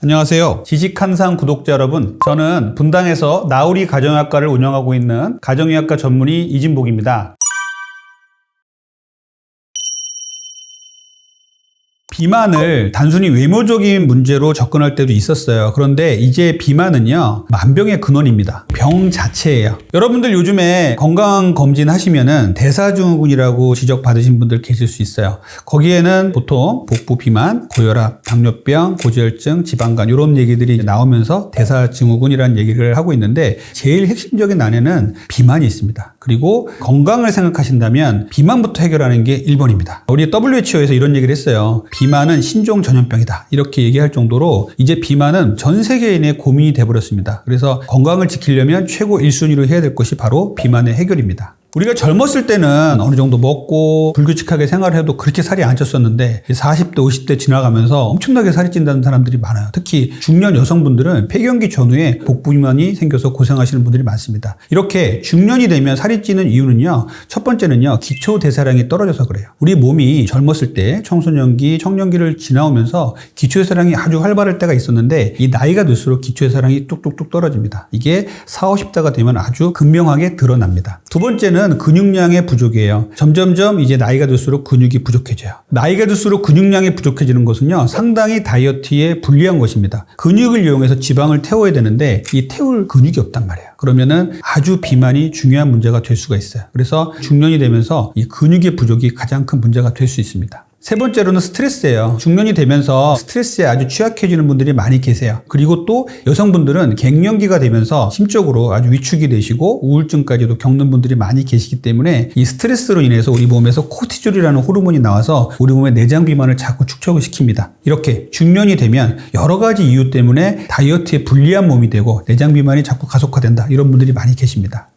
안녕하세요. 지식한상 구독자 여러분, 저는 분당에서 나우리 가정의학과를 운영하고 있는 가정의학과 전문의 이진복입니다. 비만을 단순히 외모적인 문제로 접근할 때도 있었어요. 그런데 이제 비만은요, 만병의 근원입니다. 병 자체예요. 여러분들 요즘에 건강검진 하시면은 대사증후군이라고 지적받으신 분들 계실 수 있어요. 거기에는 보통 복부 비만, 고혈압, 당뇨병, 고지혈증, 지방간 이런 얘기들이 나오면서 대사증후군이라는 얘기를 하고 있는데 제일 핵심적인 안에는 비만이 있습니다. 그리고 건강을 생각하신다면 비만부터 해결하는 게 1번입니다. 우리 WHO에서 이런 얘기를 했어요. 비만은 신종 전염병이다. 이렇게 얘기할 정도로 이제 비만은 전 세계인의 고민이 돼버렸습니다. 그래서 건강을 지키려면 최고 1순위로 해야 될 것이 바로 비만의 해결입니다. 우리가 젊었을 때는 어느 정도 먹고 불규칙하게 생활을 해도 그렇게 살이 안 쪘었는데 40대, 50대 지나가면서 엄청나게 살이 찐다는 사람들이 많아요. 특히 중년 여성분들은 폐경기 전후에 복부 비만이 생겨서 고생하시는 분들이 많습니다. 이렇게 중년이 되면 살이 찌는 이유는요. 첫 번째는요. 기초 대사량이 떨어져서 그래요. 우리 몸이 젊었을 때 청소년기, 청년기를 지나오면서 기초 대사량이 아주 활발할 때가 있었는데 이 나이가 들수록 기초 대사량이 뚝뚝뚝 떨어집니다. 이게 40, 50대가 되면 아주 극명하게 드러납니다. 두 번째는 근육량의 부족이에요. 점점점 이제 나이가 들수록 근육이 부족해져요. 나이가 들수록 근육량이 부족해지는 것은요, 상당히 다이어트에 불리한 것입니다. 근육을 이용해서 지방을 태워야 되는데 이 태울 근육이 없단 말이에요. 그러면은 아주 비만이 중요한 문제가 될 수가 있어요. 그래서 중년이 되면서 이 근육의 부족이 가장 큰 문제가 될 수 있습니다. 세 번째로는 스트레스예요. 중년이 되면서 스트레스에 아주 취약해지는 분들이 많이 계세요. 그리고 또 여성분들은 갱년기가 되면서 심적으로 아주 위축이 되시고 우울증까지도 겪는 분들이 많이 계시기 때문에 이 스트레스로 인해서 우리 몸에서 코티졸이라는 호르몬이 나와서 우리 몸의 내장 비만을 자꾸 축적을 시킵니다. 이렇게 중년이 되면 여러 가지 이유 때문에 다이어트에 불리한 몸이 되고 내장 비만이 자꾸 가속화된다. 이런 분들이 많이 계십니다.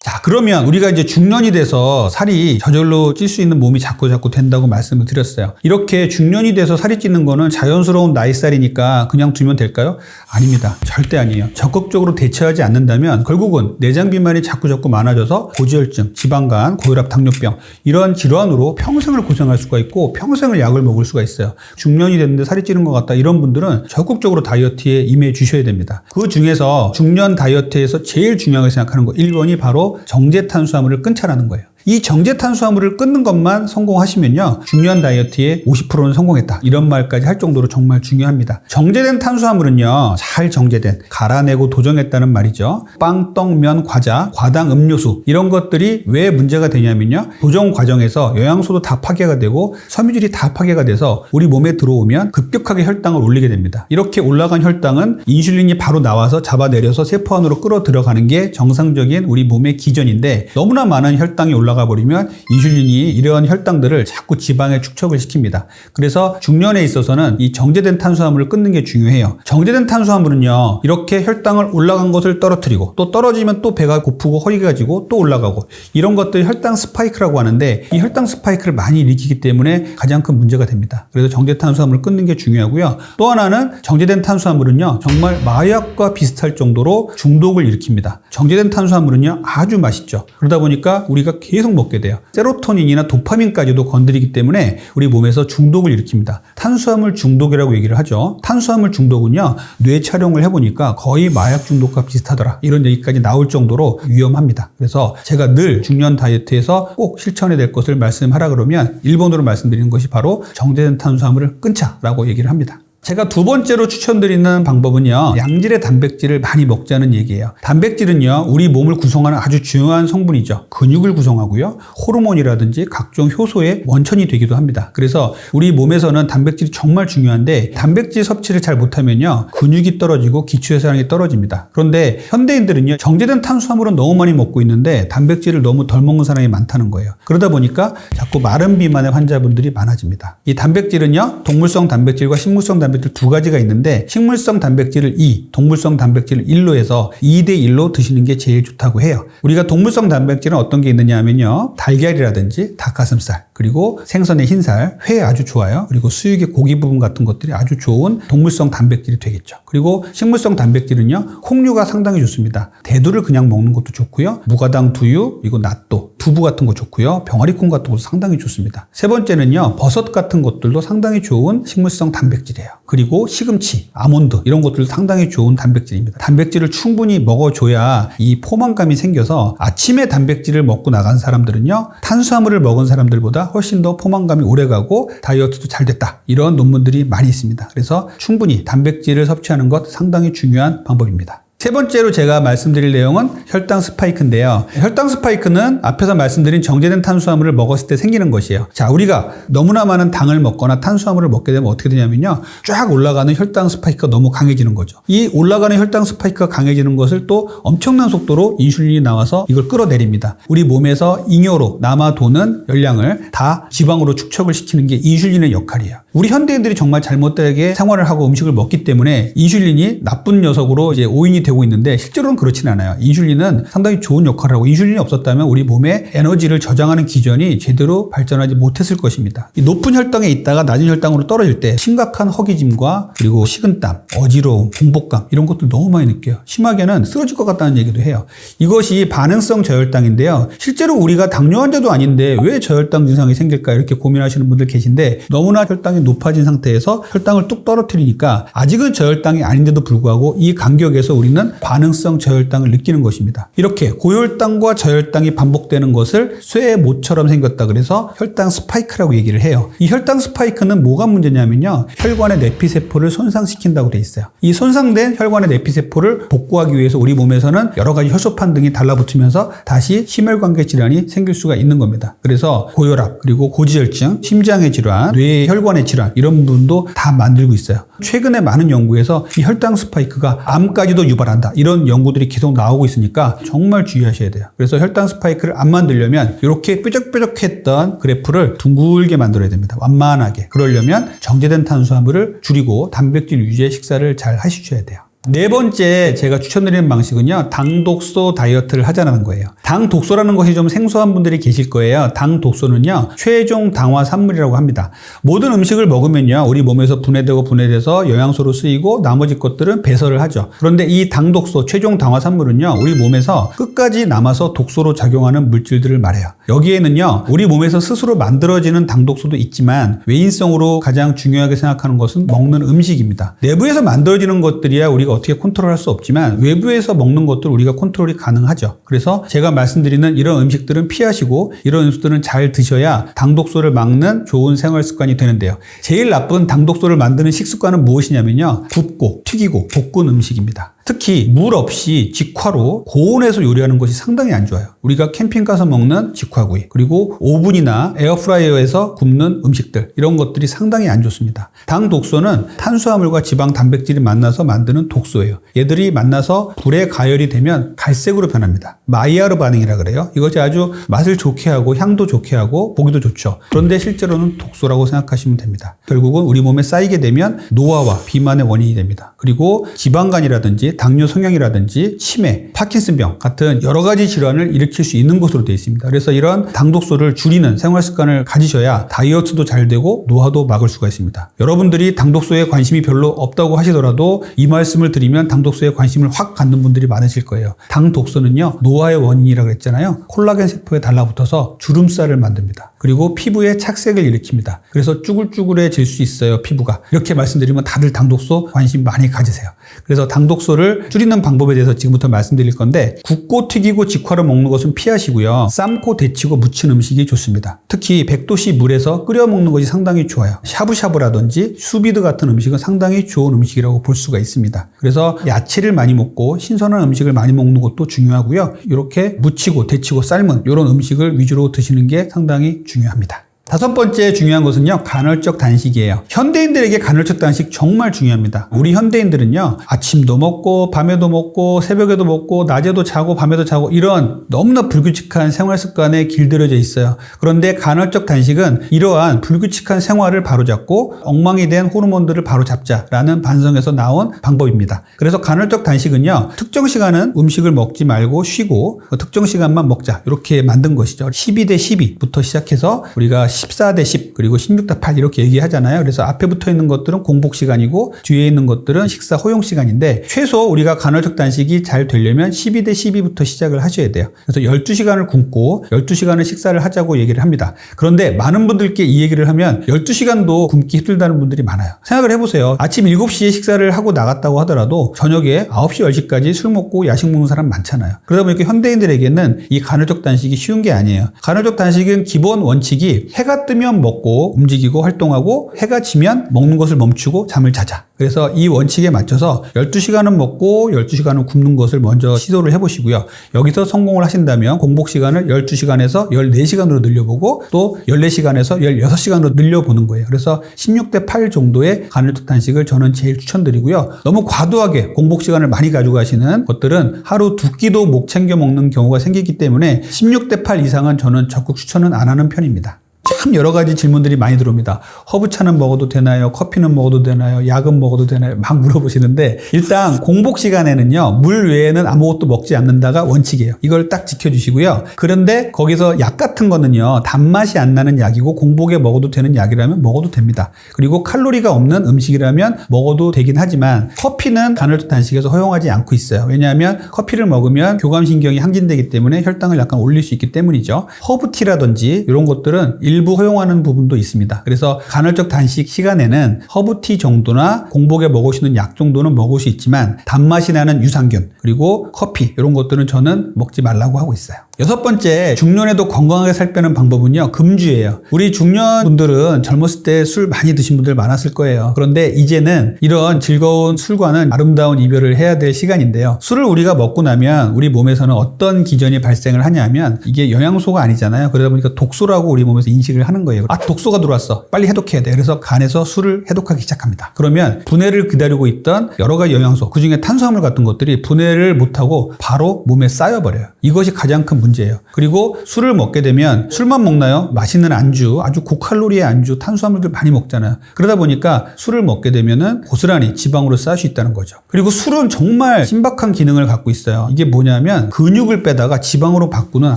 자, 그러면 우리가 이제 중년이 돼서 살이 저절로 찔 수 있는 몸이 자꾸 된다고 말씀을 드렸어요. 이렇게 중년이 돼서 살이 찌는 거는 자연스러운 나이살이니까 그냥 두면 될까요? 아닙니다. 절대 아니에요. 적극적으로 대처하지 않는다면 결국은 내장 비만이 자꾸 많아져서 고지혈증, 지방간, 고혈압, 당뇨병 이런 질환으로 평생을 고생할 수가 있고 평생을 약을 먹을 수가 있어요. 중년이 됐는데 살이 찌는 것 같다. 이런 분들은 적극적으로 다이어트에 임해 주셔야 됩니다. 그 중에서 중년 다이어트에서 제일 중요하게 생각하는 거 1번이 바로 정제 탄수화물을 끊자라는 거예요. 이 정제 탄수화물을 끊는 것만 성공하시면요. 중요한 다이어트에 50%는 성공했다. 이런 말까지 할 정도로 정말 중요합니다. 정제된 탄수화물은요. 잘 정제된, 갈아내고 도정했다는 말이죠. 빵, 떡, 면, 과자, 과당, 음료수 이런 것들이 왜 문제가 되냐면요. 도정 과정에서 영양소도 다 파괴가 되고 섬유질이 다 파괴가 돼서 우리 몸에 들어오면 급격하게 혈당을 올리게 됩니다. 이렇게 올라간 혈당은 인슐린이 바로 나와서 잡아내려서 세포 안으로 끌어 들어가는 게 정상적인 우리 몸의 기전인데 너무나 많은 혈당이 올라가 버리면 인슐린이 이런 혈당들을 자꾸 지방에 축적을 시킵니다. 그래서 중년에 있어서는 이 정제된 탄수화물을 끊는 게 중요해요. 정제된 탄수화물은요. 이렇게 혈당을 올라간 것을 떨어뜨리고 또 떨어지면 또 배가 고프고 허리가 지고 또 올라가고 이런 것들 혈당 스파이크라고 하는데 이 혈당 스파이크를 많이 일으키기 때문에 가장 큰 문제가 됩니다. 그래서 정제 탄수화물을 끊는 게 중요하고요. 또 하나는 정제된 탄수화물은요. 정말 마약과 비슷할 정도로 중독을 일으킵니다. 정제된 탄수화물은요. 아주 맛있죠. 그러다 보니까 우리가 계속 먹게 돼요. 세로토닌이나 도파민까지도 건드리기 때문에 우리 몸에서 중독을 일으킵니다. 탄수화물 중독이라고 얘기를 하죠. 탄수화물 중독은요. 뇌 촬영을 해보니까 거의 마약 중독과 비슷하더라. 이런 얘기까지 나올 정도로 위험합니다. 그래서 제가 늘 중년 다이어트에서 꼭 실천해야 될 것을 말씀하라 그러면 1번으로 말씀드리는 것이 바로 정제된 탄수화물을 끊자라고 얘기를 합니다. 제가 두 번째로 추천드리는 방법은요. 양질의 단백질을 많이 먹자는 얘기예요. 단백질은요. 우리 몸을 구성하는 아주 중요한 성분이죠. 근육을 구성하고요. 호르몬이라든지 각종 효소의 원천이 되기도 합니다. 그래서 우리 몸에서는 단백질이 정말 중요한데 단백질 섭취를 잘 못하면요. 근육이 떨어지고 기초대사량이 떨어집니다. 그런데 현대인들은요. 정제된 탄수화물은 너무 많이 먹고 있는데 단백질을 너무 덜 먹는 사람이 많다는 거예요. 그러다 보니까 자꾸 마른 비만의 환자분들이 많아집니다. 이 단백질은요. 동물성 단백질과 식물성 단백질 단백질 두 가지가 있는데 식물성 단백질을 2, 동물성 단백질을 1로 해서 2대 1로 드시는 게 제일 좋다고 해요. 우리가 동물성 단백질은 어떤 게 있느냐 하면요. 달걀이라든지 닭가슴살, 그리고 생선의 흰살, 회 아주 좋아요. 그리고 수육의 고기 부분 같은 것들이 아주 좋은 동물성 단백질이 되겠죠. 그리고 식물성 단백질은요. 콩류가 상당히 좋습니다. 대두를 그냥 먹는 것도 좋고요. 무가당 두유, 그리고 낫또, 두부 같은 거 좋고요. 병아리콩 같은 것도 상당히 좋습니다. 세 번째는요. 버섯 같은 것들도 상당히 좋은 식물성 단백질이에요. 그리고 시금치, 아몬드 이런 것들도 상당히 좋은 단백질입니다. 단백질을 충분히 먹어줘야 이 포만감이 생겨서 아침에 단백질을 먹고 나간 사람들은요. 탄수화물을 먹은 사람들보다 훨씬 더 포만감이 오래가고 다이어트도 잘 됐다. 이런 논문들이 많이 있습니다. 그래서 충분히 단백질을 섭취하는 것 상당히 중요한 방법입니다. 세 번째로 제가 말씀드릴 내용은 혈당 스파이크인데요. 혈당 스파이크는 앞에서 말씀드린 정제된 탄수화물을 먹었을 때 생기는 것이에요. 자, 우리가 너무나 많은 당을 먹거나 탄수화물을 먹게 되면 어떻게 되냐면요. 쫙 올라가는 혈당 스파이크가 너무 강해지는 거죠. 이 올라가는 혈당 스파이크가 강해지는 것을 또 엄청난 속도로 인슐린이 나와서 이걸 끌어내립니다. 우리 몸에서 잉여로 남아 도는 열량을 다 지방으로 축적을 시키는 게 인슐린의 역할이에요. 우리 현대인들이 정말 잘못되게 생활을 하고 음식을 먹기 때문에 인슐린이 나쁜 녀석으로 이제 오인이 되고 있는데 실제로는 그렇진 않아요. 인슐린은 상당히 좋은 역할을 하고 인슐린이 없었다면 우리 몸의 에너지를 저장하는 기전이 제대로 발전하지 못했을 것입니다. 이 높은 혈당에 있다가 낮은 혈당으로 떨어질 때 심각한 허기짐과 그리고 식은땀, 어지러움, 공복감 이런 것들 너무 많이 느껴요. 심하게는 쓰러질 것 같다는 얘기도 해요. 이것이 반응성 저혈당인데요. 실제로 우리가 당뇨 환자도 아닌데 왜 저혈당 증상이 생길까 이렇게 고민하시는 분들 계신데 너무나 혈당이 높아진 상태에서 혈당을 뚝 떨어뜨리니까 아직은 저혈당이 아닌데도 불구하고 이 간격에서 우리는 반응성 저혈당을 느끼는 것입니다. 이렇게 고혈당과 저혈당이 반복되는 것을 쇠의 못처럼 생겼다 그래서 혈당 스파이크라고 얘기를 해요. 이 혈당 스파이크는 뭐가 문제냐면요. 혈관의 내피세포를 손상시킨다고 돼 있어요. 이 손상된 혈관의 내피세포를 복구하기 위해서 우리 몸에서는 여러 가지 혈소판 등이 달라붙으면서 다시 심혈관계 질환이 생길 수가 있는 겁니다. 그래서 고혈압, 그리고 고지혈증, 심장의 질환, 뇌의 혈관의 질환 이런 부분도 다 만들고 있어요. 최근에 많은 연구에서 이 혈당 스파이크가 암까지도 유발한다. 이런 연구들이 계속 나오고 있으니까 정말 주의하셔야 돼요. 그래서 혈당 스파이크를 안 만들려면 이렇게 뾰족뾰족했던 그래프를 둥글게 만들어야 됩니다. 완만하게. 그러려면 정제된 탄수화물을 줄이고 단백질 위주의 식사를 잘 하셔야 돼요. 네 번째 제가 추천드리는 방식은요. 당독소 다이어트를 하자는 거예요. 당독소라는 것이 좀 생소한 분들이 계실 거예요. 당독소는요. 최종 당화 산물이라고 합니다. 모든 음식을 먹으면요. 우리 몸에서 분해돼서 영양소로 쓰이고 나머지 것들은 배설을 하죠. 그런데 이 당독소 최종 당화 산물은요. 우리 몸에서 끝까지 남아서 독소로 작용하는 물질들을 말해요. 여기에는요. 우리 몸에서 스스로 만들어지는 당독소도 있지만 외인성으로 가장 중요하게 생각하는 것은 먹는 음식입니다. 내부에서 만들어지는 것들이야 우리가 어떻게 컨트롤할 수 없지만 외부에서 먹는 것들 우리가 컨트롤이 가능하죠. 그래서 제가 말씀드리는 이런 음식들은 피하시고 이런 음식들은 잘 드셔야 당독소를 막는 좋은 생활 습관이 되는데요. 제일 나쁜 당독소를 만드는 식습관은 무엇이냐면요. 굽고 튀기고 볶은 음식입니다. 특히 물 없이 직화로 고온에서 요리하는 것이 상당히 안 좋아요. 우리가 캠핑 가서 먹는 직화구이, 그리고 오븐이나 에어프라이어에서 굽는 음식들 이런 것들이 상당히 안 좋습니다. 당 독소는 탄수화물과 지방, 단백질이 만나서 만드는 독소예요. 얘들이 만나서 불에 가열이 되면 갈색으로 변합니다. 마이야르 반응이라 그래요. 이것이 아주 맛을 좋게 하고 향도 좋게 하고 보기도 좋죠. 그런데 실제로는 독소라고 생각하시면 됩니다. 결국은 우리 몸에 쌓이게 되면 노화와 비만의 원인이 됩니다. 그리고 지방간이라든지 당뇨 성향이라든지 치매, 파킨슨병 같은 여러 가지 질환을 일으킬 수 있는 것으로 되어 있습니다. 그래서 이런 당독소를 줄이는 생활 습관을 가지셔야 다이어트도 잘 되고 노화도 막을 수가 있습니다. 여러분들이 당독소에 관심이 별로 없다고 하시더라도 이 말씀을 드리면 당독소에 관심을 확 갖는 분들이 많으실 거예요. 당독소는요, 노화의 원인이라고 했잖아요. 콜라겐 세포에 달라붙어서 주름살을 만듭니다. 그리고 피부에 착색을 일으킵니다. 그래서 쭈글쭈글해질 수 있어요, 피부가. 이렇게 말씀드리면 다들 당독소 관심 많이 가지세요. 그래서 당독소를 줄이는 방법에 대해서 지금부터 말씀드릴 건데, 굽고 튀기고 직화로 먹는 것은 피하시고요. 삶고 데치고 무친 음식이 좋습니다. 특히 100도씨 물에서 끓여 먹는 것이 상당히 좋아요. 샤브샤브라든지 수비드 같은 음식은 상당히 좋은 음식이라고 볼 수가 있습니다. 그래서 야채를 많이 먹고 신선한 음식을 많이 먹는 것도 중요하고요. 이렇게 무치고 데치고 삶은 이런 음식을 위주로 드시는 게 상당히 중요합니다. 다섯 번째 중요한 것은요, 간헐적 단식이에요. 현대인들에게 간헐적 단식 정말 중요합니다. 우리 현대인들은요, 아침도 먹고 밤에도 먹고 새벽에도 먹고 낮에도 자고 밤에도 자고 이런 너무나 불규칙한 생활 습관에 길들여져 있어요. 그런데 간헐적 단식은 이러한 불규칙한 생활을 바로잡고 엉망이 된 호르몬들을 바로잡자라는 반성에서 나온 방법입니다. 그래서 간헐적 단식은요, 특정 시간은 음식을 먹지 말고 쉬고 특정 시간만 먹자 이렇게 만든 것이죠. 12대 12부터 시작해서 우리가 14대 10 그리고 16대 8 이렇게 얘기하잖아요. 그래서 앞에 붙어 있는 것들은 공복 시간이고 뒤에 있는 것들은 식사 허용 시간인데 최소 우리가 간헐적 단식이 잘 되려면 12대 12부터 시작을 하셔야 돼요. 그래서 12시간을 굶고 12시간을 식사를 하자고 얘기를 합니다. 그런데 많은 분들께 이 얘기를 하면 12시간도 굶기 힘들다는 분들이 많아요. 생각을 해보세요. 아침 7시에 식사를 하고 나갔다고 하더라도 저녁에 9시 10시까지 술 먹고 야식 먹는 사람 많잖아요. 그러다 보니까 현대인들에게는 이 간헐적 단식이 쉬운 게 아니에요. 간헐적 단식은 기본 원칙이 해가 뜨면 먹고 움직이고 활동하고 해가 지면 먹는 것을 멈추고 잠을 자자. 그래서 이 원칙에 맞춰서 12시간은 먹고 12시간은 굶는 것을 먼저 시도를 해보시고요. 여기서 성공을 하신다면 공복 시간을 12시간에서 14시간으로 늘려보고 또 14시간에서 16시간으로 늘려보는 거예요. 그래서 16대 8 정도의 간헐적 단식을 저는 제일 추천드리고요. 너무 과도하게 공복 시간을 많이 가지고 가시는 것들은 하루 2끼도 못 챙겨 먹는 경우가 생기기 때문에 16대 8 이상은 저는 적극 추천은 안 하는 편입니다. 참 여러 가지 질문들이 많이 들어옵니다. 허브차는 먹어도 되나요? 커피는 먹어도 되나요? 약은 먹어도 되나요? 막 물어보시는데 일단 공복 시간에는요. 물 외에는 아무것도 먹지 않는다가 원칙이에요. 이걸 딱 지켜주시고요. 그런데 거기서 약 같은 거는요. 단맛이 안 나는 약이고 공복에 먹어도 되는 약이라면 먹어도 됩니다. 그리고 칼로리가 없는 음식이라면 먹어도 되긴 하지만 커피는 간헐적 단식에서 허용하지 않고 있어요. 왜냐하면 커피를 먹으면 교감신경이 항진되기 때문에 혈당을 약간 올릴 수 있기 때문이죠. 허브티라든지 이런 것들은 일부 허용하는 부분도 있습니다. 그래서 간헐적 단식 시간에는 허브티 정도나 공복에 먹을 수 있는 약 정도는 먹을 수 있지만 단맛이 나는 유산균 그리고 커피 이런 것들은 저는 먹지 말라고 하고 있어요. 여섯 번째, 중년에도 건강하게 살 빼는 방법은요, 금주예요. 우리 중년분들은 젊었을 때 술 많이 드신 분들 많았을 거예요. 그런데 이제는 이런 즐거운 술과는 아름다운 이별을 해야 될 시간인데요. 술을 우리가 먹고 나면 우리 몸에서는 어떤 기전이 발생을 하냐면 이게 영양소가 아니잖아요. 그러다 보니까 독소라고 우리 몸에서 인식을 하는 거예요. 아, 독소가 들어왔어. 빨리 해독해야 돼. 그래서 간에서 술을 해독하기 시작합니다. 그러면 분해를 기다리고 있던 여러 가지 영양소, 그중에 탄수화물 같은 것들이 분해를 못하고 바로 몸에 쌓여버려요. 이것이 가장 큰 문제예요. 그리고 술을 먹게 되면 술만 먹나요? 맛있는 안주, 아주 고칼로리의 안주, 탄수화물들 많이 먹잖아요. 그러다 보니까 술을 먹게 되면은 고스란히 지방으로 쌓일 수 있다는 거죠. 그리고 술은 정말 신박한 기능을 갖고 있어요. 이게 뭐냐면 근육을 빼다가 지방으로 바꾸는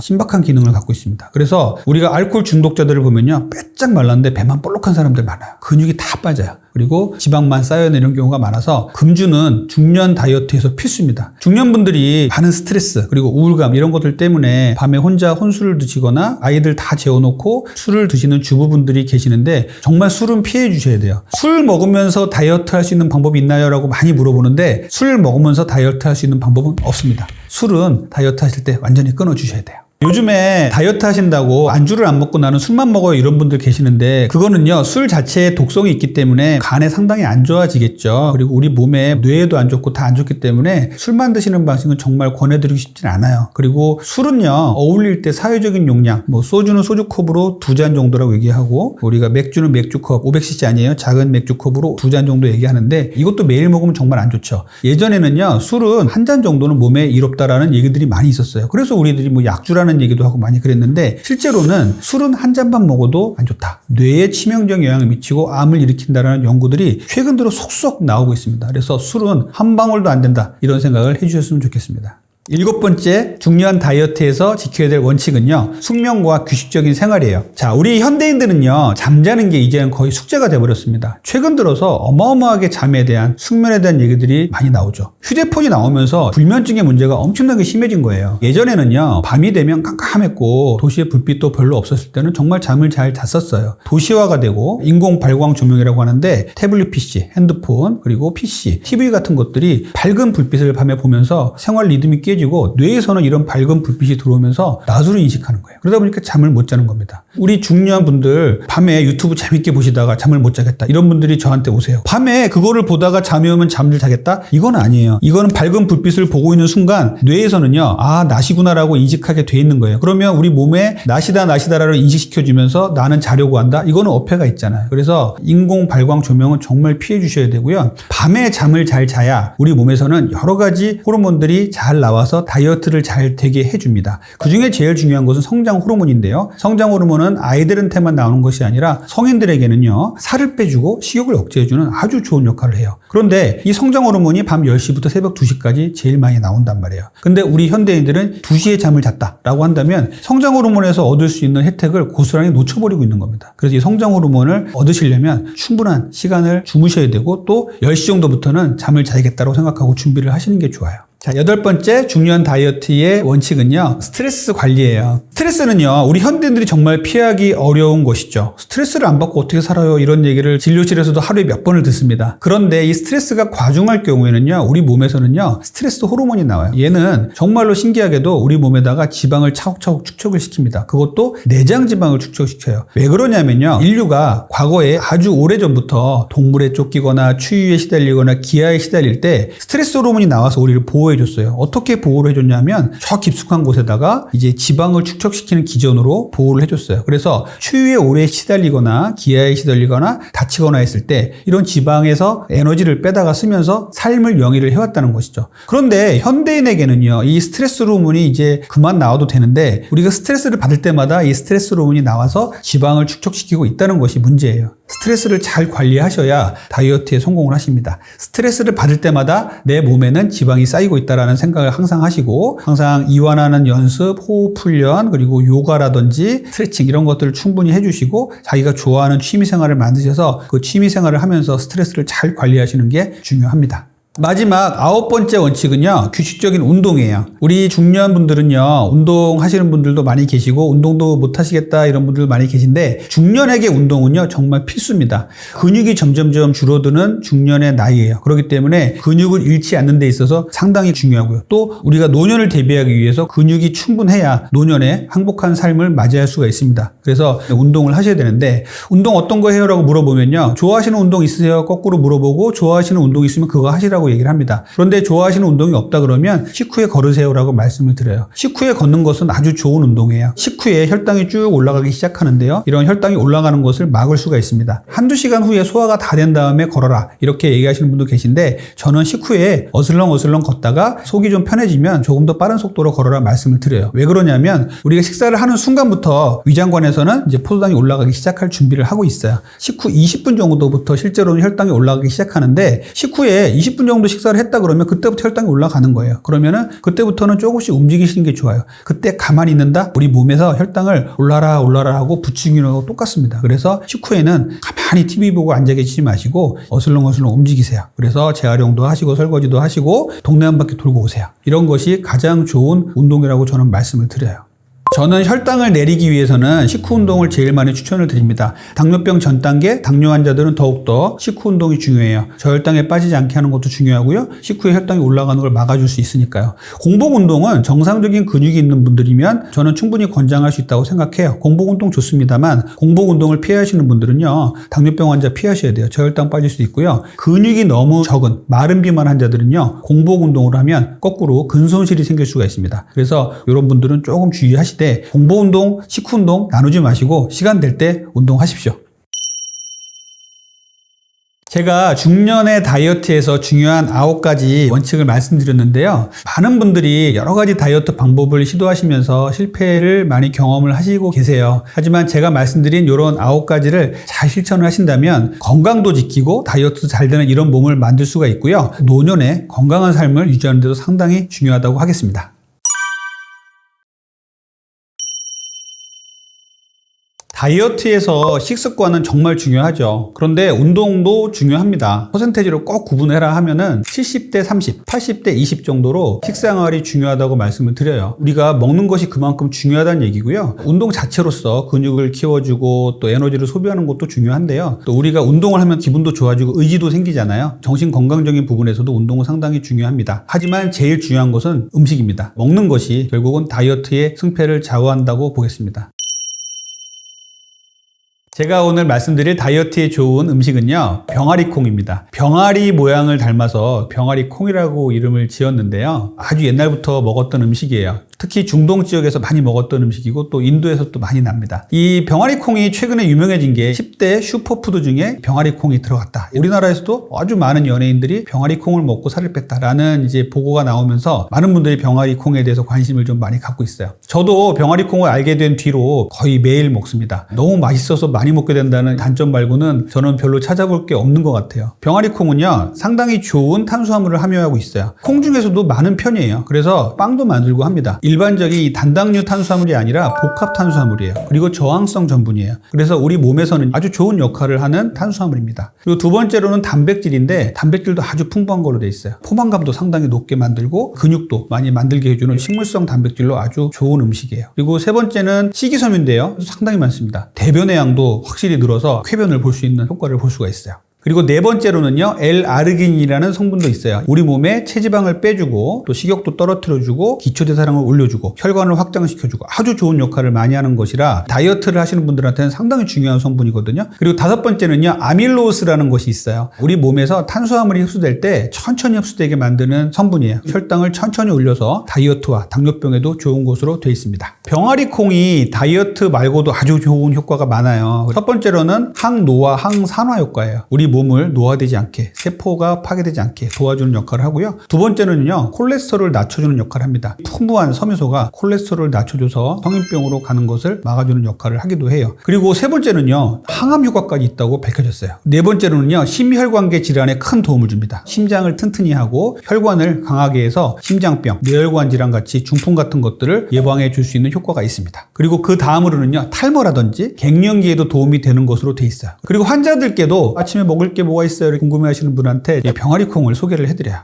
신박한 기능을 갖고 있습니다. 그래서 우리가 알코올 중독자들을 보면요, 빼짝 말랐는데 배만 볼록한 사람들 많아요. 근육이 다 빠져요. 그리고 지방만 쌓여있는 이런 경우가 많아서 금주는 중년 다이어트에서 필수입니다. 중년분들이 많은 스트레스 그리고 우울감 이런 것들 때문에 밤에 혼자 혼술을 드시거나 아이들 다 재워놓고 술을 드시는 주부분들이 계시는데 정말 술은 피해 주셔야 돼요. 술 먹으면서 다이어트 할 수 있는 방법이 있나요? 라고 많이 물어보는데 술 먹으면서 다이어트 할 수 있는 방법은 없습니다. 술은 다이어트 하실 때 완전히 끊어 주셔야 돼요. 요즘에 다이어트 하신다고 안주를 안 먹고 나는 술만 먹어요 이런 분들 계시는데 그거는요, 술 자체에 독성이 있기 때문에 간에 상당히 안 좋아지겠죠. 그리고 우리 몸에 뇌에도 안 좋고 다 안 좋기 때문에 술만 드시는 방식은 정말 권해드리고 싶진 않아요. 그리고 술은요, 어울릴 때 사회적인 용량, 뭐 소주는 소주컵으로 2잔 정도라고 얘기하고 우리가 맥주는 맥주컵 500cc 아니에요? 작은 맥주컵으로 2잔 정도 얘기하는데 이것도 매일 먹으면 정말 안 좋죠. 예전에는요, 술은 한 잔 정도는 몸에 이롭다라는 얘기들이 많이 있었어요. 그래서 우리들이 뭐 약주라는 얘기도 하고 많이 그랬는데 실제로는 술은 한 잔만 먹어도 안 좋다. 뇌에 치명적 영향을 미치고 암을 일으킨다는 연구들이 최근 들어 속속 나오고 있습니다. 그래서 술은 한 방울도 안 된다. 이런 생각을 해주셨으면 좋겠습니다. 일곱 번째, 중년 다이어트에서 지켜야 될 원칙은요, 숙면과 규칙적인 생활이에요. 자, 우리 현대인들은요, 잠자는 게 이제는 거의 숙제가 돼버렸습니다. 최근 들어서 어마어마하게 잠에 대한, 숙면에 대한 얘기들이 많이 나오죠. 휴대폰이 나오면서 불면증의 문제가 엄청나게 심해진 거예요. 예전에는요, 밤이 되면 깜깜했고 도시의 불빛도 별로 없었을 때는 정말 잠을 잘 잤었어요. 도시화가 되고 인공 발광 조명이라고 하는데 태블릿 PC, 핸드폰, 그리고 PC, TV 같은 것들이 밝은 불빛을 밤에 보면서 생활 리듬이 깨지고 깨지고 뇌에서는 이런 밝은 불빛이 들어오면서 낮으로 인식하는 거예요. 그러다 보니까 잠을 못 자는 겁니다. 우리 중년 분들 밤에 유튜브 재밌게 보시다가 잠을 못 자겠다. 이런 분들이 저한테 오세요. 밤에 그거를 보다가 잠이 오면 잠을 자겠다? 이건 아니에요. 이거는 밝은 불빛을 보고 있는 순간 뇌에서는요. 아, 낮이구나라고 인식하게 돼 있는 거예요. 그러면 우리 몸에 낮이다라고 인식시켜주면서 나는 자려고 한다? 이거는 어폐가 있잖아요. 그래서 인공 발광 조명은 정말 피해 주셔야 되고요. 밤에 잠을 잘 자야 우리 몸에서는 여러 가지 호르몬들이 잘 나와서 다이어트를 잘 되게 해줍니다. 그중에 제일 중요한 것은 성장 호르몬인데요. 성장 호르몬은 아이들한테만 나오는 것이 아니라 성인들에게는요. 살을 빼주고 식욕을 억제해주는 아주 좋은 역할을 해요. 그런데 이 성장 호르몬이 밤 10시부터 새벽 2시까지 제일 많이 나온단 말이에요. 근데 우리 현대인들은 2시에 잠을 잤다라고 한다면 성장 호르몬에서 얻을 수 있는 혜택을 고스란히 놓쳐버리고 있는 겁니다. 그래서 이 성장 호르몬을 얻으시려면 충분한 시간을 주무셔야 되고 또 10시 정도부터는 잠을 자야겠다고 생각하고 준비를 하시는 게 좋아요. 자, 8번째 중년 다이어트의 원칙은요. 스트레스 관리예요. 스트레스는요. 우리 현대인들이 정말 피하기 어려운 것이죠. 스트레스를 안 받고 어떻게 살아요? 이런 얘기를 진료실에서도 하루에 몇 번을 듣습니다. 그런데 이 스트레스가 과중할 경우에는요. 우리 몸에서는요. 스트레스 호르몬이 나와요. 얘는 정말로 신기하게도 우리 몸에다가 지방을 차곡차곡 축적을 시킵니다. 그것도 내장 지방을 축적시켜요. 왜 그러냐면요. 인류가 과거에 아주 오래전부터 동물에 쫓기거나 추위에 시달리거나 기아에 시달릴 때 스트레스 호르몬이 나와서 우리를 보호해줬어요. 어떻게 보호를 해줬냐면 저 깊숙한 곳에다가 이제 지방을 축적시키는 기전으로 보호를 해줬어요. 그래서 추위에 오래 시달리거나 기아에 시달리거나 다치거나 했을 때 이런 지방에서 에너지를 빼다가 쓰면서 삶을 영위를 해왔다는 것이죠. 그런데 현대인에게는요, 이 스트레스 호르몬이 이제 그만 나와도 되는데 우리가 스트레스를 받을 때마다 이 스트레스 호르몬이 나와서 지방을 축적시키고 있다는 것이 문제예요. 스트레스를 잘 관리하셔야 다이어트에 성공을 하십니다. 스트레스를 받을 때마다 내 몸에는 지방이 쌓이고 있다는 생각을 항상 하시고 항상 이완하는 연습, 호흡 훈련, 그리고 요가라든지 스트레칭 이런 것들을 충분히 해주시고 자기가 좋아하는 취미생활을 만드셔서 그 취미생활을 하면서 스트레스를 잘 관리하시는 게 중요합니다. 마지막 9번째 원칙은요. 규칙적인 운동이에요. 우리 중년 분들은요. 운동하시는 분들도 많이 계시고 운동도 못 하시겠다 이런 분들 많이 계신데 중년에게 운동은요. 정말 필수입니다. 근육이 점점점 줄어드는 중년의 나이예요. 그렇기 때문에 근육을 잃지 않는 데 있어서 상당히 중요하고요. 또 우리가 노년을 대비하기 위해서 근육이 충분해야 노년에 행복한 삶을 맞이할 수가 있습니다. 그래서 운동을 하셔야 되는데 운동 어떤 거 해요? 라고 물어보면요. 좋아하시는 운동 있으세요? 거꾸로 물어보고 좋아하시는 운동 있으면 그거 하시라고 얘기를 합니다. 그런데 좋아하시는 운동이 없다 그러면 식후에 걸으세요라고 말씀을 드려요. 식후에 걷는 것은 아주 좋은 운동이에요. 식후에 혈당이 쭉 올라가기 시작하는데요. 이런 혈당이 올라가는 것을 막을 수가 있습니다. 한두 시간 후에 소화가 다 된 다음에 걸어라. 이렇게 얘기하시는 분도 계신데 저는 식후에 어슬렁어슬렁 걷다가 속이 좀 편해지면 조금 더 빠른 속도로 걸어라 말씀을 드려요. 왜 그러냐면 우리가 식사를 하는 순간부터 위장관에서는 이제 포도당이 올라가기 시작할 준비를 하고 있어요. 식후 20분 정도부터 실제로는 혈당이 올라가기 시작하는데 식후에 20분 정도 식사를 했다 그러면 그때부터 혈당이 올라가는 거예요. 그러면은 그때부터는 조금씩 움직이시는 게 좋아요. 그때 가만히 있는다? 우리 몸에서 혈당을 올라라 하고 부추기는 거하고 똑같습니다. 그래서 식후에는 가만히 TV 보고 앉아 계시지 마시고 어슬렁어슬렁 움직이세요. 그래서 재활용도 하시고 설거지도 하시고 동네 한 바퀴 돌고 오세요. 이런 것이 가장 좋은 운동이라고 저는 말씀을 드려요. 저는 혈당을 내리기 위해서는 식후 운동을 제일 많이 추천을 드립니다. 당뇨병 전 단계, 당뇨 환자들은 더욱더 식후 운동이 중요해요. 저혈당에 빠지지 않게 하는 것도 중요하고요. 식후에 혈당이 올라가는 걸 막아줄 수 있으니까요. 공복 운동은 정상적인 근육이 있는 분들이면 저는 충분히 권장할 수 있다고 생각해요. 공복 운동 좋습니다만 공복 운동을 피하시는 분들은요. 당뇨병 환자 피하셔야 돼요. 저혈당 빠질 수 있고요. 근육이 너무 적은 마른 비만 환자들은요. 공복 운동을 하면 거꾸로 근손실이 생길 수가 있습니다. 그래서 이런 분들은 조금 주의하시되 공복 운동, 식후 운동 나누지 마시고 시간 될 때 운동하십시오. 제가 중년의 다이어트에서 중요한 9가지 원칙을 말씀드렸는데요. 많은 분들이 여러 가지 다이어트 방법을 시도하시면서 실패를 많이 경험을 하시고 계세요. 하지만 제가 말씀드린 이런 9가지를 잘 실천을 하신다면 건강도 지키고 다이어트도 잘 되는 이런 몸을 만들 수가 있고요. 노년에 건강한 삶을 유지하는 데도 상당히 중요하다고 하겠습니다. 다이어트에서 식습관은 정말 중요하죠. 그런데 운동도 중요합니다. 퍼센테이지로 꼭 구분해라 하면은 70대 30, 80대 20 정도로 식생활이 중요하다고 말씀을 드려요. 우리가 먹는 것이 그만큼 중요하다는 얘기고요. 운동 자체로서 근육을 키워주고 또 에너지를 소비하는 것도 중요한데요. 또 우리가 운동을 하면 기분도 좋아지고 의지도 생기잖아요. 정신 건강적인 부분에서도 운동은 상당히 중요합니다. 하지만 제일 중요한 것은 음식입니다. 먹는 것이 결국은 다이어트의 승패를 좌우한다고 보겠습니다. 제가 오늘 말씀드릴 다이어트에 좋은 음식은요, 병아리콩입니다. 병아리 모양을 닮아서 병아리콩이라고 이름을 지었는데요. 아주 옛날부터 먹었던 음식이에요. 특히 중동 지역에서 많이 먹었던 음식이고 또 인도에서 또 많이 납니다. 이 병아리콩이 최근에 유명해진 게 10대 슈퍼푸드 중에 병아리콩이 들어갔다. 우리나라에서도 아주 많은 연예인들이 병아리콩을 먹고 살을 뺐다라는 이제 보고가 나오면서 많은 분들이 병아리콩에 대해서 관심을 좀 많이 갖고 있어요. 저도 병아리콩을 알게 된 뒤로 거의 매일 먹습니다. 너무 맛있어서 많이 먹게 된다는 단점 말고는 저는 별로 찾아볼 게 없는 것 같아요. 병아리콩은요, 상당히 좋은 탄수화물을 함유하고 있어요. 콩 중에서도 많은 편이에요. 그래서 빵도 만들고 합니다. 일반적인 단당류 탄수화물이 아니라 복합 탄수화물이에요. 그리고 저항성 전분이에요. 그래서 우리 몸에서는 아주 좋은 역할을 하는 탄수화물입니다. 그리고 두 번째로는 단백질인데 단백질도 아주 풍부한 걸로 되어 있어요. 포만감도 상당히 높게 만들고 근육도 많이 만들게 해주는 식물성 단백질로 아주 좋은 음식이에요. 그리고 세 번째는 식이섬유인데요. 상당히 많습니다. 대변의 양도 확실히 늘어서 쾌변을 볼 수 있는 효과를 볼 수가 있어요. 그리고 네 번째로는요, L-아르기닌이라는 성분도 있어요. 우리 몸에 체지방을 빼주고 또 식욕도 떨어뜨려주고 기초대사량을 올려주고 혈관을 확장시켜주고 아주 좋은 역할을 많이 하는 것이라 다이어트를 하시는 분들한테는 상당히 중요한 성분이거든요. 그리고 다섯 번째는요, 아밀로스라는 것이 있어요. 우리 몸에서 탄수화물이 흡수될 때 천천히 흡수되게 만드는 성분이에요. 혈당을 천천히 올려서 다이어트와 당뇨병에도 좋은 것으로 되어 있습니다. 병아리콩이 다이어트 말고도 아주 좋은 효과가 많아요. 첫 번째로는 항노화, 항산화 효과예요. 우리 몸을 노화되지 않게, 세포가 파괴되지 않게 도와주는 역할을 하고요. 두 번째는요, 콜레스테롤을 낮춰주는 역할을 합니다. 풍부한 섬유소가 콜레스테롤을 낮춰줘서 성인병으로 가는 것을 막아주는 역할을 하기도 해요. 그리고 세 번째는요, 항암 효과까지 있다고 밝혀졌어요. 네 번째로는요, 심혈관계 질환에 큰 도움을 줍니다. 심장을 튼튼히 하고 혈관을 강하게 해서 심장병, 뇌혈관 질환 같이 중풍 같은 것들을 예방해 줄 수 있는 효과가 있습니다. 그리고 그 다음으로는요, 탈모라든지 갱년기에도 도움이 되는 것으로 돼 있어요. 그리고 환자들께도 아침에 먹을 게 뭐가 있어요? 궁금해하시는 분한테 병아리콩을 소개를 해드려요.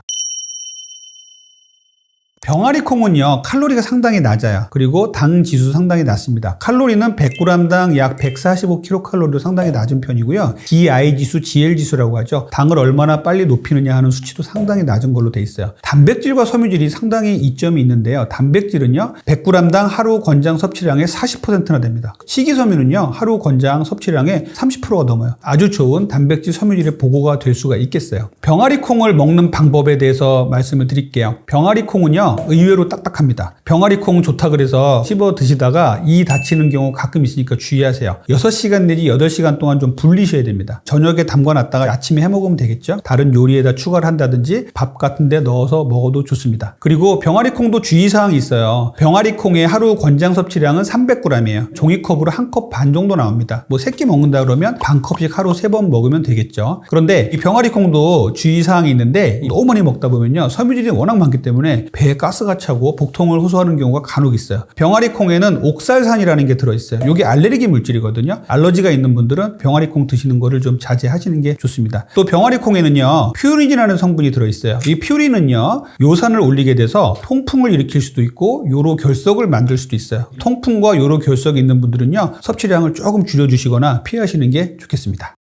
병아리콩은요, 칼로리가 상당히 낮아요. 그리고 당 지수 상당히 낮습니다. 칼로리는 100g당 약 145kcal로 상당히 낮은 편이고요. GI 지수, GL 지수라고 하죠. 당을 얼마나 빨리 높이느냐 하는 수치도 상당히 낮은 걸로 돼 있어요. 단백질과 섬유질이 상당히 이점이 있는데요. 단백질은요, 100g당 하루 권장 섭취량의 40%나 됩니다. 식이섬유는요, 하루 권장 섭취량의 30%가 넘어요. 아주 좋은 단백질 섬유질의 보고가 될 수가 있겠어요. 병아리콩을 먹는 방법에 대해서 말씀을 드릴게요. 병아리콩은요, 의외로 딱딱합니다. 병아리콩 좋다 그래서 씹어 드시다가 이 다치는 경우 가끔 있으니까 주의하세요. 6시간 내지 8시간 동안 좀 불리셔야 됩니다. 저녁에 담가놨다가 아침에 해먹으면 되겠죠. 다른 요리에다 추가를 한다든지 밥 같은 데 넣어서 먹어도 좋습니다. 그리고 병아리콩도 주의사항이 있어요. 병아리콩의 하루 권장 섭취량은 300g이에요. 종이컵으로 한 컵 반 정도 나옵니다. 뭐 3끼 먹는다 그러면 반 컵씩 하루 3번 먹으면 되겠죠. 그런데 이 병아리콩도 주의사항이 있는데 너무 많이 먹다 보면요, 섬유질이 워낙 많기 때문에 배에 가스가 차고 복통을 호소하는 경우가 간혹 있어요. 병아리콩에는 옥살산이라는 게 들어있어요. 이게 알레르기 물질이거든요. 알러지가 있는 분들은 병아리콩 드시는 거를 좀 자제하시는 게 좋습니다. 또 병아리콩에는요, 퓨린이라는 성분이 들어있어요. 이 퓨린은요, 요산을 올리게 돼서 통풍을 일으킬 수도 있고 요로 결석을 만들 수도 있어요. 통풍과 요로 결석이 있는 분들은요, 섭취량을 조금 줄여주시거나 피하시는 게 좋겠습니다.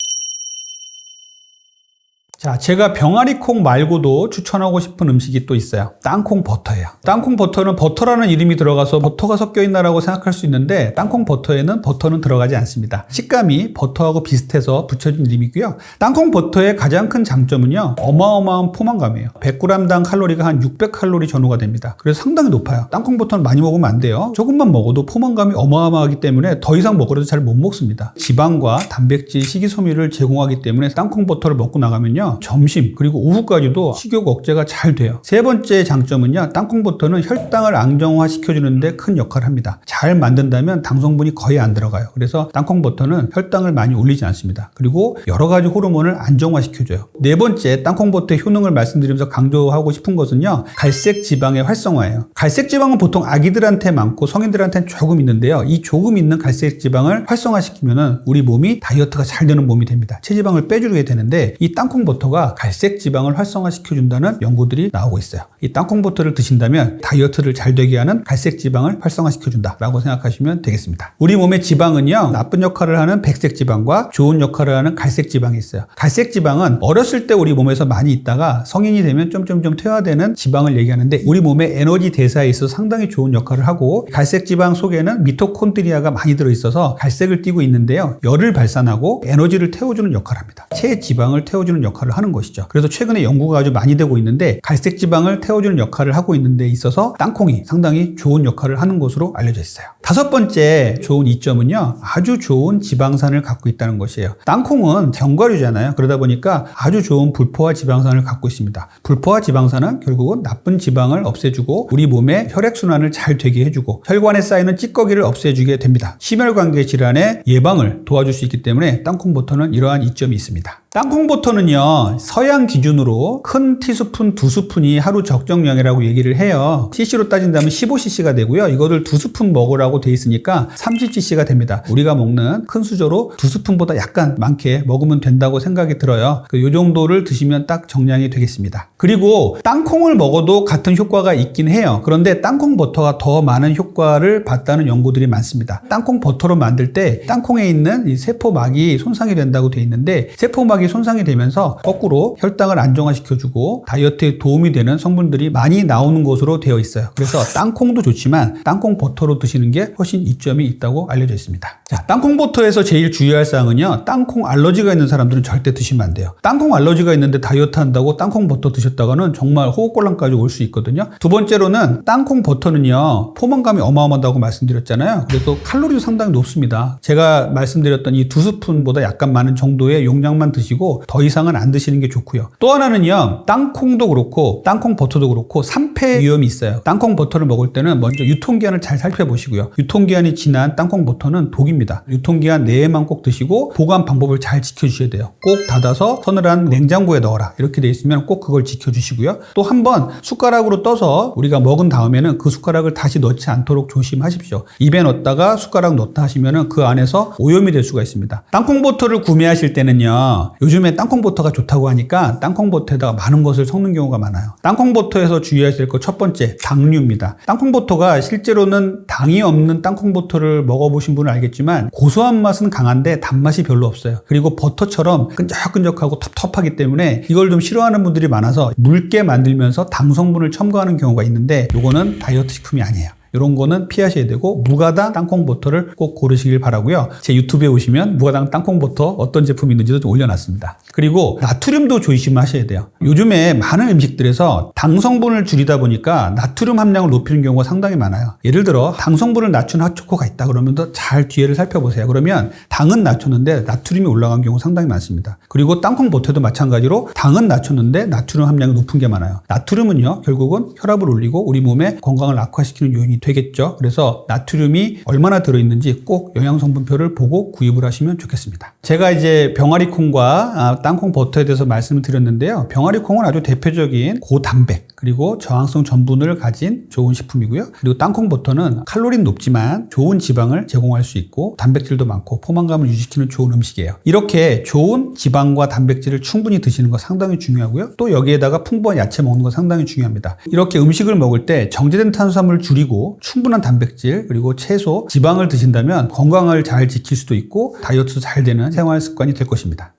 자, 제가 병아리콩 말고도 추천하고 싶은 음식이 또 있어요. 땅콩 버터예요. 땅콩 버터는 버터라는 이름이 들어가서 버터가 섞여 있나라고 생각할 수 있는데 땅콩 버터에는 버터는 들어가지 않습니다. 식감이 버터하고 비슷해서 붙여진 이름이고요. 땅콩 버터의 가장 큰 장점은요, 어마어마한 포만감이에요. 100g당 칼로리가 한 600칼로리 전후가 됩니다. 그래서 상당히 높아요. 땅콩 버터는 많이 먹으면 안 돼요. 조금만 먹어도 포만감이 어마어마하기 때문에 더 이상 먹으려도 잘 못 먹습니다. 지방과 단백질, 식이섬유를 제공하기 때문에 땅콩 버터를 먹고 나가면요, 때는요, 점심 그리고 오후까지도 식욕 억제가 잘 돼요. 세 번째 장점은요, 땅콩버터는 혈당을 안정화시켜주는데 큰 역할을 합니다. 잘 만든다면 당 성분이 거의 안 들어가요. 그래서 땅콩버터는 혈당을 많이 올리지 않습니다. 그리고 여러 가지 호르몬을 안정화시켜줘요. 네 번째, 땅콩버터의 효능을 말씀드리면서 강조하고 싶은 것은요, 갈색 지방의 활성화예요. 갈색 지방은 보통 아기들한테 많고 성인들한테는 조금 있는데요. 이 조금 있는 갈색 지방을 활성화시키면은 우리 몸이 다이어트가 잘 되는 몸이 됩니다. 체지방을 빼주게 되는데 이 땅콩버터가 갈색 지방을 활성화시켜준다는 연구들이 나오고 있어요. 이 땅콩버터를 드신다면 다이어트를 잘 되게 하는 갈색 지방을 활성화시켜준다라고 생각하시면 되겠습니다. 우리 몸의 지방은요, 나쁜 역할을 하는 백색 지방과 좋은 역할을 하는 갈색 지방이 있어요. 갈색 지방은 어렸을 때 우리 몸에서 많이 있다가 성인이 되면 좀 퇴화되는 지방을 얘기하는데 우리 몸의 에너지 대사에 있어서 상당히 좋은 역할을 하고, 갈색 지방 속에는 미토콘드리아가 많이 들어있어서 갈색을 띠고 있는데요, 열을 발산하고 에너지를 태워주는 역할을 합니다. 체지방을 태워주는 역할을 하는 것이죠. 그래서 최근에 연구가 아주 많이 되고 있는데 갈색 지방을 태워주는 역할을 하고 있는 데 있어서 땅콩이 상당히 좋은 역할을 하는 것으로 알려져 있어요. 다섯 번째 좋은 이점은요, 아주 좋은 지방산을 갖고 있다는 것이에요. 땅콩은 견과류잖아요. 그러다 보니까 아주 좋은 불포화 지방산을 갖고 있습니다. 불포화 지방산은 결국은 나쁜 지방을 없애주고 우리 몸의 혈액순환을 잘 되게 해주고 혈관에 쌓이는 찌꺼기를 없애주게 됩니다. 심혈관계 질환의 예방을 도와줄 수 있기 때문에 땅콩버터는 이러한 이점이 있습니다. 땅콩버터는요, 서양 기준으로 큰 티스푼 2스푼이 하루 적정량이라고 얘기를 해요. cc로 따진다면 15cc가 되고요. 이거를 2스푼 먹으라고 돼 있으니까 30cc가 됩니다. 우리가 먹는 큰 수저로 2스푼보다 약간 많게 먹으면 된다고 생각이 들어요. 이 정도를 드시면 딱 정량이 되겠습니다. 그리고 땅콩을 먹어도 같은 효과가 있긴 해요. 그런데 땅콩버터가 더 많은 효과를 봤다는 연구들이 많습니다. 땅콩버터로 만들 때 땅콩에 있는 이 세포막이 손상이 된다고 돼 있는데, 세포막이 손상이 되면서 거꾸로 혈당을 안정화시켜주고 다이어트에 도움이 되는 성분들이 많이 나오는 것으로 되어 있어요. 그래서 땅콩도 좋지만 땅콩버터로 드시는 게 훨씬 이점이 있다고 알려져 있습니다. 자, 땅콩버터에서 제일 주의할 사항은요, 땅콩 알러지가 있는 사람들은 절대 드시면 안 돼요. 땅콩 알러지가 있는데 다이어트 한다고 땅콩버터 드셨다가는 정말 호흡곤란까지 올 수 있거든요. 두 번째로는 땅콩버터는요, 포만감이 어마어마하다고 말씀드렸잖아요. 그래서 칼로리도 상당히 높습니다. 제가 말씀드렸던 이 2스푼보다 약간 많은 정도의 용량만 드시고 더 이상은 안 드시는 게 좋고요. 또 하나는요, 땅콩도 그렇고 땅콩버터도 그렇고 산패 위험이 있어요. 땅콩버터를 먹을 때는 먼저 유통기한을 잘 살펴보시고요. 유통기한이 지난 땅콩버터는 독입니다. 유통기한 내에만 꼭 드시고 보관 방법을 잘 지켜주셔야 돼요. 꼭 닫아서 서늘한 냉장고에 넣어라 이렇게 돼 있으면 꼭 그걸 지켜주시고요. 또 한번 숟가락으로 떠서 우리가 먹은 다음에는 그 숟가락을 다시 넣지 않도록 조심하십시오. 입에 넣었다가 숟가락 넣다 하시면 그 안에서 오염이 될 수가 있습니다. 땅콩버터를 구매하실 때는요, 요즘에 땅콩버터가 좋다고 하니까 땅콩버터에다가 많은 것을 섞는 경우가 많아요. 땅콩버터에서 주의하실 것 첫 번째, 당류입니다. 땅콩버터가 실제로는 당이 없는 땅콩버터를 먹어보신 분은 알겠지만 고소한 맛은 강한데 단맛이 별로 없어요. 그리고 버터처럼 끈적끈적하고 텁텁하기 때문에 이걸 좀 싫어하는 분들이 많아서 묽게 만들면서 당 성분을 첨가하는 경우가 있는데, 이거는 다이어트 식품이 아니에요. 이런 거는 피하셔야 되고 무가당 땅콩버터를 꼭 고르시길 바라고요. 제 유튜브에 오시면 무가당 땅콩버터 어떤 제품이 있는지도 좀 올려놨습니다. 그리고 나트륨도 조심하셔야 돼요. 요즘에 많은 음식들에서 당 성분을 줄이다 보니까 나트륨 함량을 높이는 경우가 상당히 많아요. 예를 들어 당 성분을 낮춘 핫초코가 있다 그러면 더 잘 뒤에를 살펴보세요. 그러면 당은 낮췄는데 나트륨이 올라간 경우 상당히 많습니다. 그리고 땅콩버터도 마찬가지로 당은 낮췄는데 나트륨 함량이 높은 게 많아요. 나트륨은요, 결국은 혈압을 올리고 우리 몸의 건강을 악화시키는 요인이 되겠죠. 그래서 나트륨이 얼마나 들어있는지 꼭 영양성분표를 보고 구입을 하시면 좋겠습니다. 제가 이제 병아리콩과 땅콩버터에 대해서 말씀을 드렸는데요. 병아리콩은 아주 대표적인 고단백 그리고 저항성 전분을 가진 좋은 식품이고요. 그리고 땅콩버터는 칼로리는 높지만 좋은 지방을 제공할 수 있고 단백질도 많고 포만감을 유지시키는 좋은 음식이에요. 이렇게 좋은 지방과 단백질을 충분히 드시는 거 상당히 중요하고요. 또 여기에다가 풍부한 야채 먹는 거 상당히 중요합니다. 이렇게 음식을 먹을 때 정제된 탄수화물을 줄이고 충분한 단백질 그리고 채소, 지방을 드신다면 건강을 잘 지킬 수도 있고 다이어트도 잘 되는 생활 습관이 될 것입니다.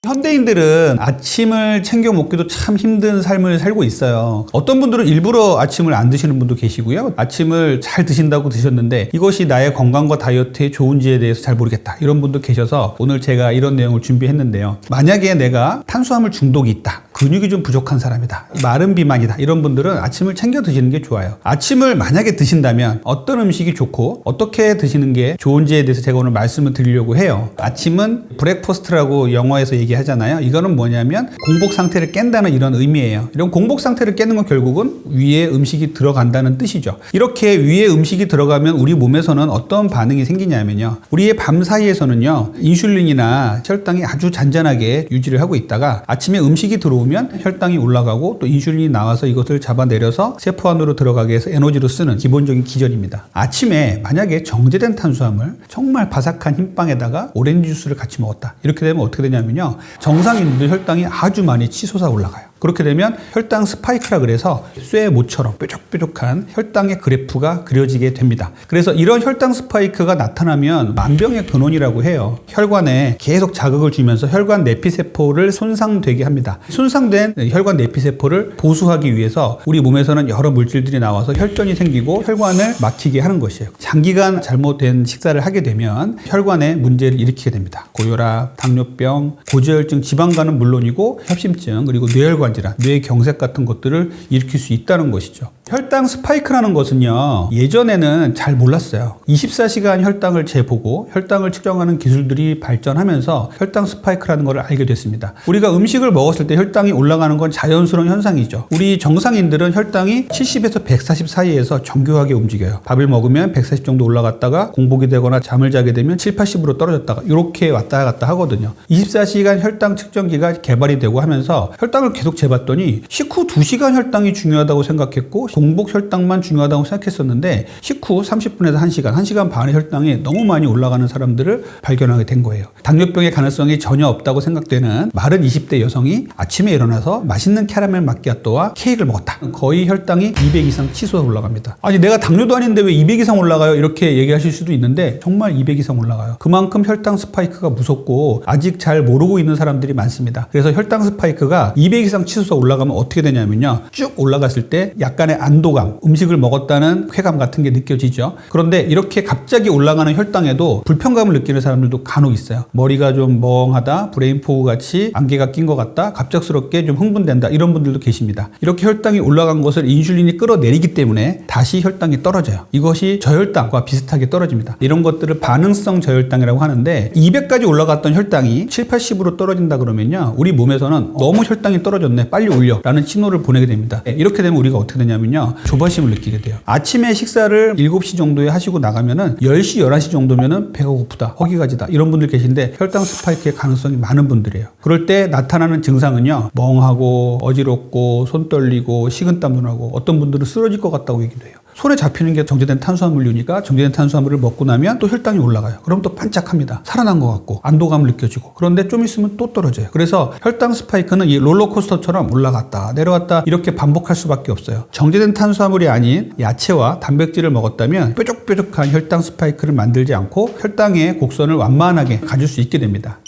현대인들은 아침을 챙겨 먹기도 참 힘든 삶을 살고 있어요. 어떤 분들은 일부러 아침을 안 드시는 분도 계시고요. 아침을 잘 드신다고 드셨는데 이것이 나의 건강과 다이어트에 좋은지에 대해서 잘 모르겠다. 이런 분도 계셔서 오늘 제가 이런 내용을 준비했는데요. 만약에 내가 탄수화물 중독이 있다. 근육이 좀 부족한 사람이다. 마른 비만이다. 이런 분들은 아침을 챙겨 드시는 게 좋아요. 아침을 만약에 드신다면 어떤 음식이 좋고 어떻게 드시는 게 좋은지에 대해서 제가 오늘 말씀을 드리려고 해요. 아침은 브렉퍼스트라고 영어에서 얘기하잖아요. 이거는 뭐냐면 공복 상태를 깬다는 이런 의미예요. 이런 공복 상태를 깨는 건 결국은 위에 음식이 들어간다는 뜻이죠. 이렇게 위에 음식이 들어가면 우리 몸에서는 어떤 반응이 생기냐면요. 우리의 밤 사이에서는요. 인슐린이나 혈당이 아주 잔잔하게 유지를 하고 있다가 아침에 음식이 들어오면 혈당이 올라가고 또 인슐린이 나와서 이것을 잡아내려서 세포 안으로 들어가게 해서 에너지로 쓰는 기본적인 기전입니다. 아침에 만약에 정제된 탄수화물 정말 바삭한 흰빵에다가 오렌지 주스를 같이 먹었다. 이렇게 되면 어떻게 되냐면요. 정상인들 혈당이 아주 많이 치솟아 올라가요. 그렇게 되면 혈당 스파이크라 그래서 쇠모처럼 뾰족뾰족한 혈당의 그래프가 그려지게 됩니다. 그래서 이런 혈당 스파이크가 나타나면 만병의 근원이라고 해요. 혈관에 계속 자극을 주면서 혈관 내피세포를 손상되게 합니다. 손상된 혈관 내피세포를 보수하기 위해서 우리 몸에서는 여러 물질들이 나와서 혈전이 생기고 혈관을 막히게 하는 것이에요. 장기간 잘못된 식사를 하게 되면 혈관에 문제를 일으키게 됩니다. 고혈압, 당뇨병, 고지혈증, 지방간은 물론이고 협심증, 그리고 뇌혈관 질환, 뇌경색 같은 것들을 일으킬 수 있다는 것이죠. 혈당 스파이크라는 것은요. 예전에는 잘 몰랐어요. 24시간 혈당을 재보고 혈당을 측정하는 기술들이 발전하면서 혈당 스파이크라는 것을 알게 됐습니다. 우리가 음식을 먹었을 때 혈당이 올라가는 건 자연스러운 현상이죠. 우리 정상인들은 혈당이 70에서 140 사이에서 정교하게 움직여요. 밥을 먹으면 140 정도 올라갔다가 공복이 되거나 잠을 자게 되면 7, 80으로 떨어졌다가 이렇게 왔다 갔다 하거든요. 24시간 혈당 측정기가 개발이 되고 하면서 혈당을 계속 재봤더니 식후 2시간 혈당이 중요하다고 생각했고 공복 혈당만 중요하다고 생각했었는데 식후 30분에서 1시간, 1시간 반의 혈당이 너무 많이 올라가는 사람들을 발견하게 된 거예요. 당뇨병의 가능성이 전혀 없다고 생각되는 마른 20대 여성이 아침에 일어나서 맛있는 캐러멜 마키아토와 케이크를 먹었다. 거의 혈당이 200 이상 치솟아 올라갑니다. 아니 내가 당뇨도 아닌데 왜 200 이상 올라가요? 이렇게 얘기하실 수도 있는데 정말 200 이상 올라가요. 그만큼 혈당 스파이크가 무섭고 아직 잘 모르고 있는 사람들이 많습니다. 그래서 혈당 스파이크가 200 이상 치솟아 올라가면 어떻게 되냐면요. 쭉 올라갔을 때 약간의 안도감, 음식을 먹었다는 쾌감 같은 게 느껴지죠. 그런데 이렇게 갑자기 올라가는 혈당에도 불편감을 느끼는 사람들도 간혹 있어요. 머리가 좀 멍하다, 브레인 포그 같이 안개가 낀 것 같다, 갑작스럽게 좀 흥분된다, 이런 분들도 계십니다. 이렇게 혈당이 올라간 것을 인슐린이 끌어내리기 때문에 다시 혈당이 떨어져요. 이것이 저혈당과 비슷하게 떨어집니다. 이런 것들을 반응성 저혈당이라고 하는데 200까지 올라갔던 혈당이 7, 80으로 떨어진다 그러면요. 우리 몸에서는 너무 혈당이 떨어졌네, 빨리 올려 라는 신호를 보내게 됩니다. 이렇게 되면 우리가 어떻게 되냐면요. 조바심을 느끼게 돼요. 아침에 식사를 7시 정도에 하시고 나가면은 10시, 11시 정도면은 배가 고프다, 허기가지다 이런 분들 계신데 혈당 스파이크의 가능성이 많은 분들이에요. 그럴 때 나타나는 증상은요. 멍하고 어지럽고 손 떨리고 식은땀도 나고 어떤 분들은 쓰러질 것 같다고 얘기도 해요. 손에 잡히는 게 정제된 탄수화물류니까 정제된 탄수화물을 먹고 나면 또 혈당이 올라가요. 그럼 또 반짝합니다. 살아난 것 같고 안도감을 느껴지고 그런데 좀 있으면 또 떨어져요. 그래서 혈당 스파이크는 이 롤러코스터처럼 올라갔다 내려왔다 이렇게 반복할 수밖에 없어요. 정제된 탄수화물이 아닌 야채와 단백질을 먹었다면 뾰족뾰족한 혈당 스파이크를 만들지 않고 혈당의 곡선을 완만하게 가질 수 있게 됩니다.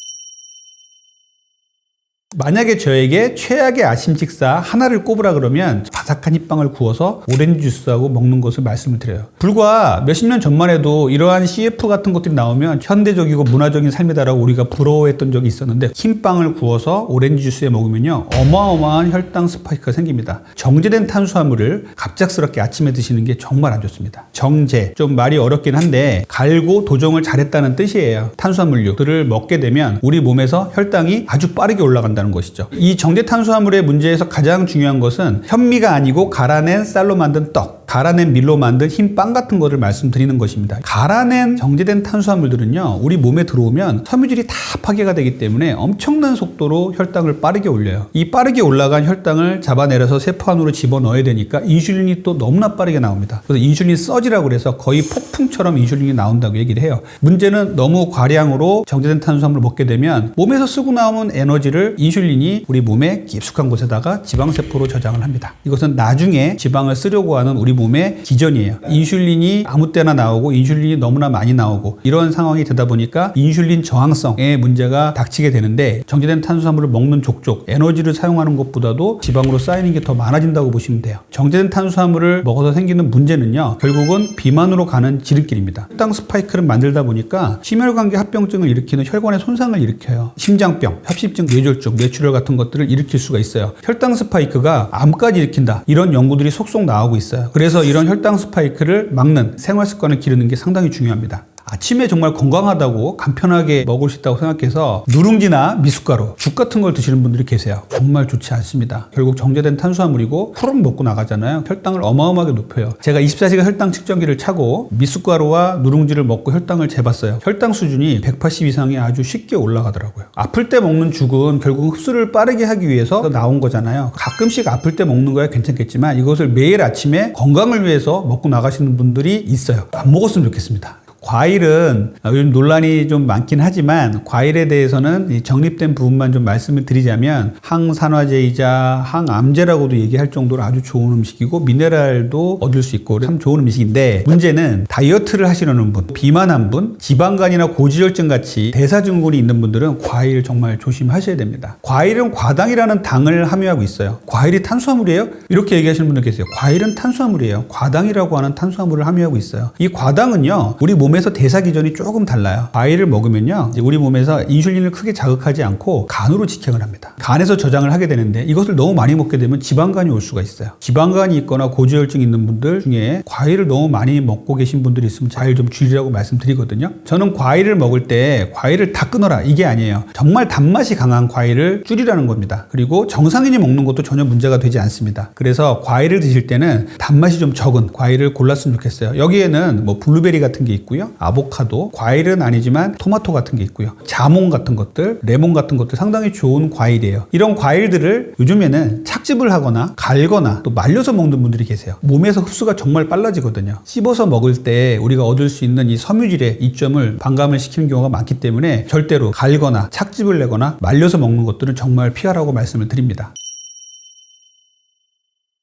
만약에 저에게 최악의 아침 식사 하나를 꼽으라 그러면 바삭한 흰빵을 구워서 오렌지 주스하고 먹는 것을 말씀을 드려요. 불과 몇십 년 전만 해도 이러한 CF 같은 것들이 나오면 현대적이고 문화적인 삶이다라고 우리가 부러워했던 적이 있었는데 흰빵을 구워서 오렌지 주스에 먹으면요 어마어마한 혈당 스파이크가 생깁니다. 정제된 탄수화물을 갑작스럽게 아침에 드시는 게 정말 안 좋습니다. 정제, 좀 말이 어렵긴 한데 갈고 도정을 잘했다는 뜻이에요. 탄수화물류들을 먹게 되면 우리 몸에서 혈당이 아주 빠르게 올라간다는 것이죠. 이 정제 탄수화물의 문제에서 가장 중요한 것은 현미가 아니고 갈아낸 쌀로 만든 떡, 갈아낸 밀로 만든 흰 빵 같은 거를 말씀드리는 것입니다. 갈아낸 정제된 탄수화물들은요 우리 몸에 들어오면 섬유질이 다 파괴가 되기 때문에 엄청난 속도로 혈당을 빠르게 올려요. 이 빠르게 올라간 혈당을 잡아내려서 세포 안으로 집어넣어야 되니까 인슐린이 또 너무나 빠르게 나옵니다. 그래서 인슐린 서지라고 그래서 거의 폭풍처럼 인슐린이 나온다고 얘기를 해요. 문제는 너무 과량으로 정제된 탄수화물을 먹게 되면 몸에서 쓰고 나오는 에너지를 인슐린이 우리 몸의 깊숙한 곳에다가 지방세포로 저장을 합니다. 이것은 나중에 지방을 쓰려고 하는 우리 몸의 기전이에요. 인슐린이 아무 때나 나오고 인슐린이 너무나 많이 나오고 이런 상황이 되다 보니까 인슐린 저항성에 문제가 닥치게 되는데 정제된 탄수화물을 먹는 족족 에너지를 사용하는 것보다도 지방으로 쌓이는 게 더 많아진다고 보시면 돼요. 정제된 탄수화물을 먹어서 생기는 문제는요. 결국은 비만으로 가는 지름길입니다. 혈당 스파이크를 만들다 보니까 심혈관계 합병증을 일으키는 혈관의 손상을 일으켜요. 심장병, 협심증, 뇌졸중, 뇌출혈 같은 것들을 일으킬 수가 있어요. 혈당 스파이크가 암까지 일으킨다. 이런 연구들이 속속 나오고 있어요. 그래서 이런 혈당 스파이크를 막는 생활 습관을 기르는 게 상당히 중요합니다. 아침에 정말 건강하다고 간편하게 먹을 수 있다고 생각해서 누룽지나 미숫가루, 죽 같은 걸 드시는 분들이 계세요. 정말 좋지 않습니다. 결국 정제된 탄수화물이고 후루룩 먹고 나가잖아요. 혈당을 어마어마하게 높여요. 제가 24시간 혈당 측정기를 차고 미숫가루와 누룽지를 먹고 혈당을 재봤어요. 혈당 수준이 180 이상이 아주 쉽게 올라가더라고요. 아플 때 먹는 죽은 결국 흡수를 빠르게 하기 위해서 나온 거잖아요. 가끔씩 아플 때 먹는 거야 괜찮겠지만 이것을 매일 아침에 건강을 위해서 먹고 나가시는 분들이 있어요. 안 먹었으면 좋겠습니다. 과일은 요즘 논란이 좀 많긴 하지만 과일에 대해서는 정립된 부분만 좀 말씀을 드리자면 항산화제이자 항암제라고도 얘기할 정도로 아주 좋은 음식이고 미네랄도 얻을 수 있고 참 좋은 음식인데 문제는 다이어트를 하시려는 분, 비만한 분, 지방간이나 고지혈증 같이 대사증후군이 있는 분들은 과일 정말 조심하셔야 됩니다. 과일은 과당이라는 당을 함유하고 있어요. 과일이 탄수화물이에요? 이렇게 얘기하시는 분들 계세요. 과일은 탄수화물이에요. 과당이라고 하는 탄수화물을 함유하고 있어요. 이 과당은요 우리 몸에서 대사 기전이 조금 달라요. 과일을 먹으면요 우리 몸에서 인슐린을 크게 자극하지 않고 간으로 직행을 합니다. 간에서 저장을 하게 되는데 이것을 너무 많이 먹게 되면 지방간이 올 수가 있어요. 지방간이 있거나 고지혈증 있는 분들 중에 과일을 너무 많이 먹고 계신 분들이 있으면 과일 좀 줄이라고 말씀드리거든요. 저는 과일을 먹을 때 과일을 다 끊어라 이게 아니에요. 정말 단맛이 강한 과일을 줄이라는 겁니다. 그리고 정상인이 먹는 것도 전혀 문제가 되지 않습니다. 그래서 과일을 드실 때는 단맛이 좀 적은 과일을 골랐으면 좋겠어요. 여기에는 뭐 블루베리 같은 게 있고요. 아보카도, 과일은 아니지만 토마토 같은 게 있고요. 자몽 같은 것들, 레몬 같은 것들 상당히 좋은 과일이에요. 이런 과일들을 요즘에는 착즙을 하거나 갈거나 또 말려서 먹는 분들이 계세요. 몸에서 흡수가 정말 빨라지거든요. 씹어서 먹을 때 우리가 얻을 수 있는 이 섬유질의 이점을 반감을 시키는 경우가 많기 때문에 절대로 갈거나 착즙을 내거나 말려서 먹는 것들은 정말 피하라고 말씀을 드립니다.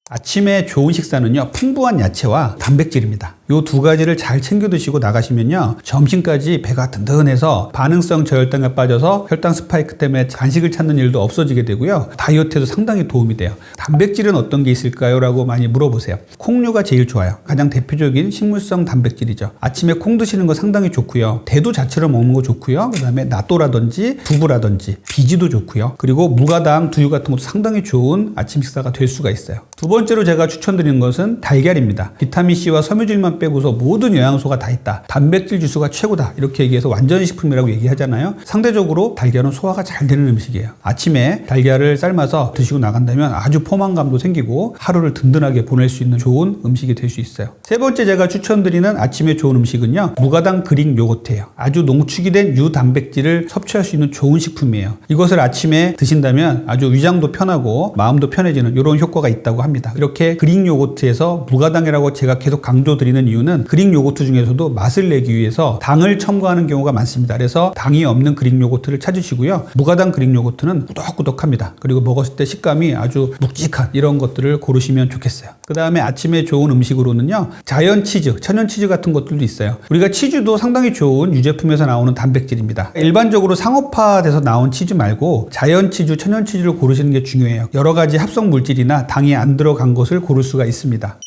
아침에 좋은 식사는요 풍부한 야채와 단백질입니다. 이 두 가지를 잘 챙겨 드시고 나가시면요 점심까지 배가 든든해서 반응성 저혈당에 빠져서 혈당 스파이크 때문에 간식을 찾는 일도 없어지게 되고요 다이어트에도 상당히 도움이 돼요. 단백질은 어떤 게 있을까요? 라고 많이 물어보세요. 콩류가 제일 좋아요. 가장 대표적인 식물성 단백질이죠. 아침에 콩 드시는 거 상당히 좋고요. 대두 자체로 먹는 거 좋고요. 그 다음에 나또라든지 두부라든지 비지도 좋고요. 그리고 무가당 두유 같은 것도 상당히 좋은 아침 식사가 될 수가 있어요. 두 번째로 제가 추천드리는 것은 달걀입니다. 비타민C와 섬유질만 빼고서 모든 영양소가 다 있다. 단백질 지수가 최고다. 이렇게 얘기해서 완전식품이라고 얘기하잖아요. 상대적으로 달걀은 소화가 잘 되는 음식이에요. 아침에 달걀을 삶아서 드시고 나간다면 아주 포만감도 생기고 하루를 든든하게 보낼 수 있는 좋은 음식이 될 수 있어요. 세 번째 제가 추천드리는 아침에 좋은 음식은요. 무가당 그릭 요거트예요. 아주 농축이 된 유단백질을 섭취할 수 있는 좋은 식품이에요. 이것을 아침에 드신다면 아주 위장도 편하고 마음도 편해지는 이런 효과가 있다고 합니다. 이렇게 그릭 요거트에서 무가당이라고 제가 계속 강조드리는 이유는 그릭 요거트 중에서도 맛을 내기 위해서 당을 첨가하는 경우가 많습니다. 그래서 당이 없는 그릭 요거트를 찾으시고요. 무가당 그릭 요거트는 꾸덕꾸덕합니다. 그리고 먹었을 때 식감이 아주 묵직한 이런 것들을 고르시면 좋겠어요. 그 다음에 아침에 좋은 음식으로는요. 자연 치즈, 천연 치즈 같은 것들도 있어요. 우리가 치즈도 상당히 좋은 유제품에서 나오는 단백질입니다. 일반적으로 상업화돼서 나온 치즈 말고 자연 치즈, 천연 치즈를 고르시는 게 중요해요. 여러 가지 합성 물질이나 당이 안 들어간 것을 고를 수가 있습니다.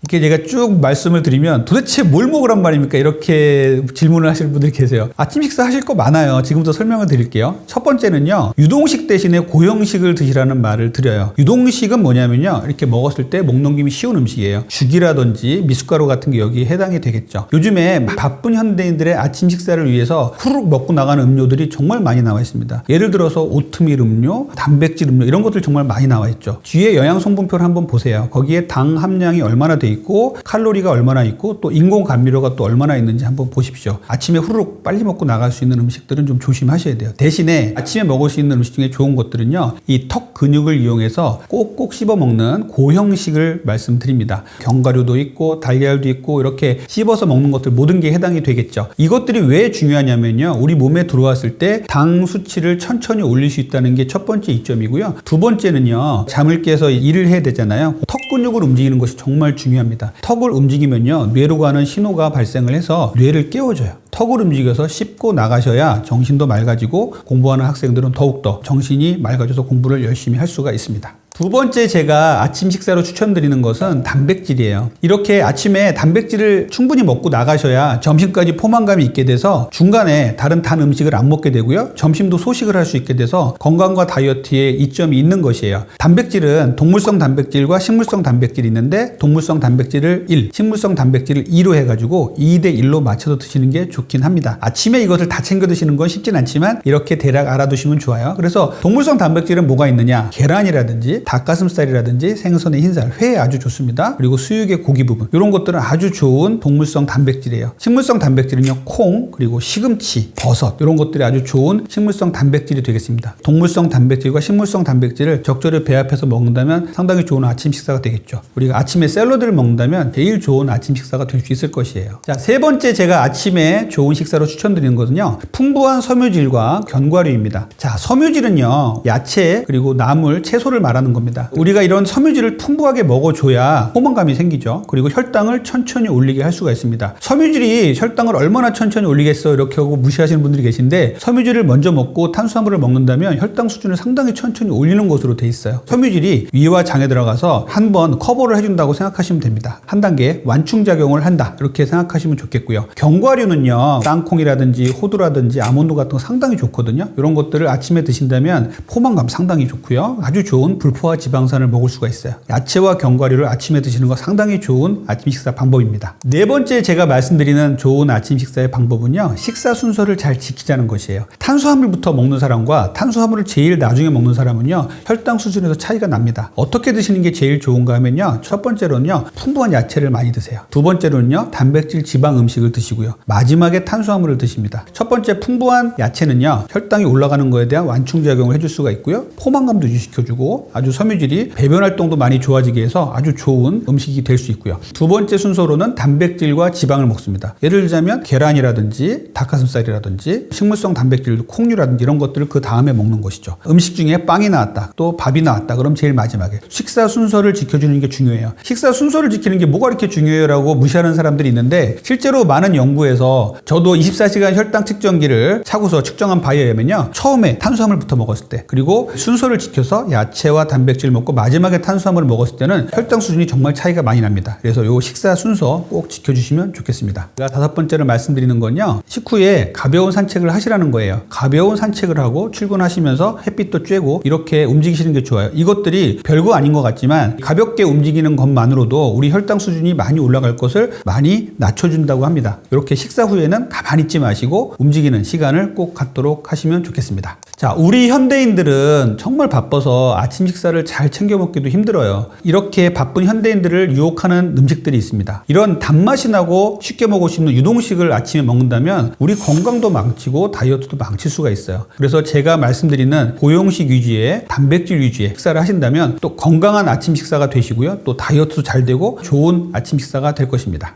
이렇게 제가 쭉 말씀을 드리면 도대체 뭘 먹으란 말입니까? 이렇게 질문을 하시는 분들이 계세요. 아침 식사 하실 거 많아요. 지금부터 설명을 드릴게요. 첫 번째는요. 유동식 대신에 고형식을 드시라는 말을 드려요. 유동식은 뭐냐면요. 이렇게 먹었을 때 목 넘김이 쉬운 음식이에요. 죽이라든지 미숫가루 같은 게 여기에 해당이 되겠죠. 요즘에 바쁜 현대인들의 아침 식사를 위해서 후루룩 먹고 나가는 음료들이 정말 많이 나와 있습니다. 예를 들어서 오트밀 음료, 단백질 음료 이런 것들 정말 많이 나와 있죠. 뒤에 영양 성분표를 한번 보세요. 거기에 당 함량이 얼마나 돼 있고 칼로리가 얼마나 있고 또 인공 감미료가 또 얼마나 있는지 한번 보십시오. 아침에 후루룩 빨리 먹고 나갈 수 있는 음식들은 좀 조심하셔야 돼요. 대신에 아침에 먹을 수 있는 음식 중에 좋은 것들은요, 이 턱 근육을 이용해서 꼭꼭 씹어 먹는 고형식을 말씀드립니다. 견과류도 있고 달걀도 있고 이렇게 씹어서 먹는 것들 모든 게 해당이 되겠죠. 이것들이 왜 중요하냐면요, 우리 몸에 들어왔을 때 당 수치를 천천히 올릴 수 있다는 게 첫 번째 이점이고요. 두 번째는요, 잠을 깨서 일을 해야 되잖아요. 턱 근육을 움직이는 것이 정말 중요합니다. 턱을 움직이면요, 뇌로 가는 신호가 발생을 해서 뇌를 깨워줘요. 턱을 움직여서 씹고 나가셔야 정신도 맑아지고 공부하는 학생들은 더욱더 정신이 맑아져서 공부를 열심히 할 수가 있습니다. 두 번째 제가 아침 식사로 추천드리는 것은 단백질이에요. 이렇게 아침에 단백질을 충분히 먹고 나가셔야 점심까지 포만감이 있게 돼서 중간에 다른 단 음식을 안 먹게 되고요. 점심도 소식을 할 수 있게 돼서 건강과 다이어트에 이점이 있는 것이에요. 단백질은 동물성 단백질과 식물성 단백질이 있는데 동물성 단백질을 1, 식물성 단백질을 2로 해가지고 2대 1로 맞춰서 드시는 게 좋긴 합니다. 아침에 이것을 다 챙겨 드시는 건 쉽진 않지만 이렇게 대략 알아두시면 좋아요. 그래서 동물성 단백질은 뭐가 있느냐? 계란이라든지 닭가슴살이라든지 생선의 흰살, 회 아주 좋습니다. 그리고 수육의 고기 부분, 이런 것들은 아주 좋은 동물성 단백질이에요. 식물성 단백질은요, 콩, 그리고 시금치, 버섯, 이런 것들이 아주 좋은 식물성 단백질이 되겠습니다. 동물성 단백질과 식물성 단백질을 적절히 배합해서 먹는다면 상당히 좋은 아침 식사가 되겠죠. 우리가 아침에 샐러드를 먹는다면 제일 좋은 아침 식사가 될 수 있을 것이에요. 자, 세 번째 제가 아침에 좋은 식사로 추천드리는 것은요, 풍부한 섬유질과 견과류입니다. 자, 섬유질은요, 야채 그리고 나물, 채소를 말하는 겁니다. 우리가 이런 섬유질을 풍부하게 먹어줘야 포만감이 생기죠. 그리고 혈당을 천천히 올리게 할 수가 있습니다. 섬유질이 혈당을 얼마나 천천히 올리겠어 이렇게 하고 무시하시는 분들이 계신데, 섬유질을 먼저 먹고 탄수화물을 먹는다면 혈당 수준을 상당히 천천히 올리는 것으로 돼 있어요. 섬유질이 위와 장에 들어가서 한번 커버를 해준다고 생각하시면 됩니다. 한 단계 완충작용을 한다 이렇게 생각하시면 좋겠고요. 견과류는요, 땅콩이라든지 호두라든지 아몬드 같은 거 상당히 좋거든요. 이런 것들을 아침에 드신다면 포만감 상당히 좋고요. 아주 좋은 불포화 지방산을 먹을 수가 있어요. 야채와 견과류를 아침에 드시는 거 상당히 좋은 아침 식사 방법입니다. 네 번째 제가 말씀드리는 좋은 아침 식사의 방법은요, 식사 순서를 잘 지키자는 것이에요. 탄수화물부터 먹는 사람과 탄수화물을 제일 나중에 먹는 사람은요, 혈당 수준에서 차이가 납니다. 어떻게 드시는 게 제일 좋은가 하면요, 첫 번째로는요, 풍부한 야채를 많이 드세요. 두 번째로는요, 단백질 지방 음식을 드시고요. 마지막에 탄수화물을 드십니다. 첫 번째 풍부한 야채는요, 혈당이 올라가는 거에 대한 완충작용을 해줄 수가 있고요. 포만감도 유지시켜주고 아주 섬유질이 배변 활동도 많이 좋아지게 해서 아주 좋은 음식이 될 수 있고요. 두 번째 순서로는 단백질과 지방을 먹습니다. 예를 들자면 계란이라든지 닭가슴살이라든지 식물성 단백질, 콩류라든지 이런 것들을 그 다음에 먹는 것이죠. 음식 중에 빵이 나왔다, 또 밥이 나왔다, 그럼 제일 마지막에. 식사 순서를 지켜주는 게 중요해요. 식사 순서를 지키는 게 뭐가 이렇게 중요해요? 라고 무시하는 사람들이 있는데, 실제로 많은 연구에서 저도 24시간 혈당 측정기를 차고서 측정한 바에 의하면요, 처음에 탄수화물부터 먹었을 때, 그리고 순서를 지켜서 야채와 단백질 먹고 마지막에 탄수화물을 먹었을 때는 혈당 수준이 정말 차이가 많이 납니다. 그래서 요 식사 순서 꼭 지켜주시면 좋겠습니다. 제가 다섯 번째로 말씀드리는 건요, 식후에 가벼운 산책을 하시라는 거예요. 가벼운 산책을 하고 출근하시면서 햇빛도 쬐고 이렇게 움직이시는 게 좋아요. 이것들이 별거 아닌 것 같지만 가볍게 움직이는 것만으로도 우리 혈당 수준이 많이 올라갈 것을 많이 낮춰준다고 합니다. 이렇게 식사 후에는 가만히 있지 마시고 움직이는 시간을 꼭 갖도록 하시면 좋겠습니다. 자, 우리 현대인들은 정말 바빠서 아침 식사를 잘 챙겨 먹기도 힘들어요. 이렇게 바쁜 현대인들을 유혹하는 음식들이 있습니다. 이런 단맛이 나고 쉽게 먹을 수 있는 유동식을 아침에 먹는다면 우리 건강도 망치고 다이어트도 망칠 수가 있어요. 그래서 제가 말씀드리는 고형식 위주의 단백질 위주의 식사를 하신다면 또 건강한 아침 식사가 되시고요, 또 다이어트도 잘 되고 좋은 아침 식사가 될 것입니다.